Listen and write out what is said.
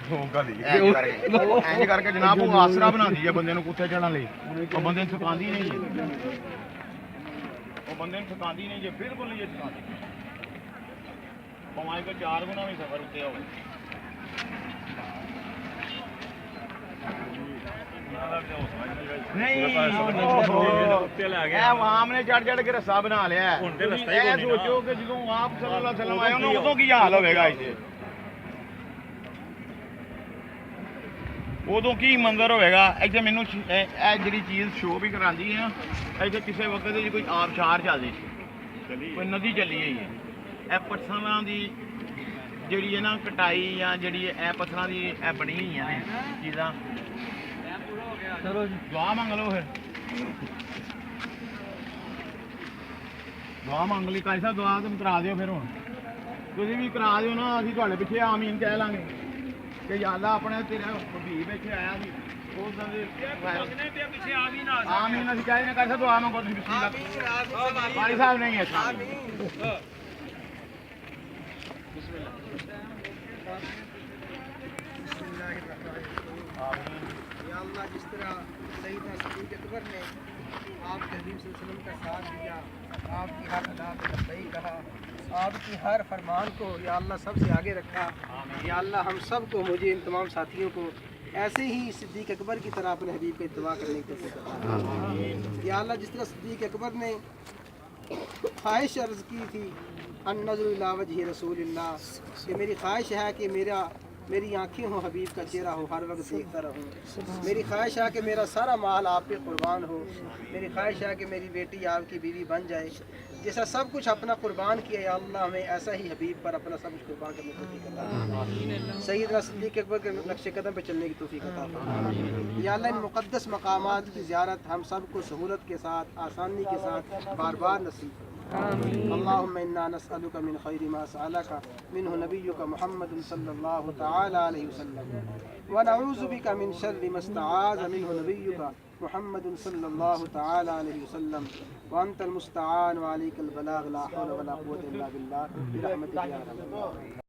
ਇੰਜ ਕਰਕੇ ਜਨਾਬ ਉਹ ਆਸਰਾ ਬਣਾਉਂਦੀ ਹੈ ਬੰਦੇ ਨੂੰ ਕੁੱਤੇ ਚੜਨ ਲਈ। ਉਹ ਬੰਦੇ ਨੂੰ ਥਕਾਉਂਦੀ ਨਹੀਂ ਜੀ, ਉਹ ਬੰਦੇ ਨੂੰ ਥਕਾਉਂਦੀ ਨਹੀਂ ਜੀ, ਬਿਲਕੁਲ ਨਹੀਂ ਥਕਾਉਂਦੀ। ਭਾਵੇਂ ਕੋਈ 4 ਗੁਣਾ ਵੀ ਸਫ਼ਰ ਉੱਤੇ ਹੋਵੇ। ਨਹੀਂ ਆਵਾਮ ਨੇ ਚੜ ਕੇ ਰਸਤਾ ਬਣਾ ਲਿਆ। ਇਹ ਸੋਚੋ ਕਿ ਜਦੋਂ ਆਪ ਸੱਲੱਲਾਹੁ ਅਲੈਹਿ ਵਸੱਲਮ ਆਏ ਉਹਨਾਂ ਉਦੋਂ ਕੀ ਹਾਲ ਹੋਵੇਗਾ ਇੱਥੇ, ਉਦੋਂ ਕੀ ਮੰਜ਼ਰ ਹੋਵੇਗਾ ਇੱਥੇ। ਮੈਨੂੰ ਇਹ ਜਿਹੜੀ ਚੀਜ਼ ਸ਼ੋਅ ਵੀ ਕਰਾਉਂਦੀ ਹੈ ਨਾ, ਇੱਥੇ ਕਿਸੇ ਵਕਤ ਕੋਈ ਆਬਸ਼ਾਰ ਚੱਲਦੀ ਸੀ, ਕੋਈ ਨਦੀ ਚੱਲੀ ਹੋਈ ਹੈ। ਇਹ ਪੱਥਰਾਂ ਦੀ ਜਿਹੜੀ ਹੈ ਨਾ ਕਟਾਈ ਜਾਂ ਜਿਹੜੀ ਇਹ ਪੱਥਰਾਂ ਦੀ ਇਹ ਬਣੀ ਹੋਈਆਂ ਨੇ ਚੀਜ਼ਾਂ। ਚਲੋ ਜੀ ਦੁਆ ਮੰਗ ਲਓ ਫਿਰ, ਦੁਆ ਮੰਗ ਲਈ ਕਾਇ ਸਾਹਿਬ, ਦੁਆ ਤੇ ਕਰਾ ਦਿਓ। ਫਿਰ ਹੁਣ ਤੁਸੀਂ ਵੀ ਕਰਾ ਦਿਓ ਨਾ, ਅਸੀਂ ਤੁਹਾਡੇ ਪਿੱਛੇ ਆਮੀਨ ਕਹਿ ਲਾਂਗੇ کہ یا اللہ اپنے تیرے حبیب بیٹھے آیا سی اس دے پیچھے آمین آمین اسی کہہ رہے کیسا دعا مانگو بسم اللہ قاری صاحب نہیں ہے بسم اللہ یا اللہ جس طرح سیدنا صدیق اکبر نے آپ کے حبیب صلی اللہ علیہ وسلم کا ساتھ دیا، آپ کی ہر ادا پہ لبیک کہا، آپ کی ہر فرمان کو یا اللہ سب سے آگے رکھا۔ یا اللہ ہم سب کو، مجھے ان تمام ساتھیوں کو ایسے ہی صدیق اکبر کی طرح اپنے حبیب پہ اتباع کرنے کی توفیق عطا۔ یا اللہ جس طرح صدیق اکبر نے خواہش عرض کی تھی النظر الی وجہ رسول اللہ، کہ میری خواہش ہے کہ میری آنکھیں ہوں حبیب کا چہرہ ہو، ہر وقت دیکھتا رہوں۔ میری خواہش ہے کہ میرا سارا مال آپ پہ قربان ہو۔ میری خواہش ہے کہ میری بیٹی آپ کی بیوی بن جائے۔ جیسا سب کچھ اپنا قربان کیا یا اللہ ہمیں ایسا ہی حبیب پر اپنا سب کچھ قربان کرنے کی توفیق عطا۔ سیدنا صدیق اکبر کے نقش قدم پہ چلنے کی توفیق عطا فرما۔ یا اللہ ان مقدس مقامات کی زیارت ہم سب کو سہولت کے ساتھ، آسانی کے ساتھ بار بار نصیب فرما۔ اللہم انا نسألک من خیر ما سألک منہ نبیک محمد صلی اللہ تعالی علیہ وسلم، ونعوذ بک من شر ما استعاذ منہ نبیک محمد صلی اللہ تعالی علیہ وسلم، وانت المستعان وعلیک البلاغ، لا حول ولا قوة الا باللہ، برحمتک یا رب۔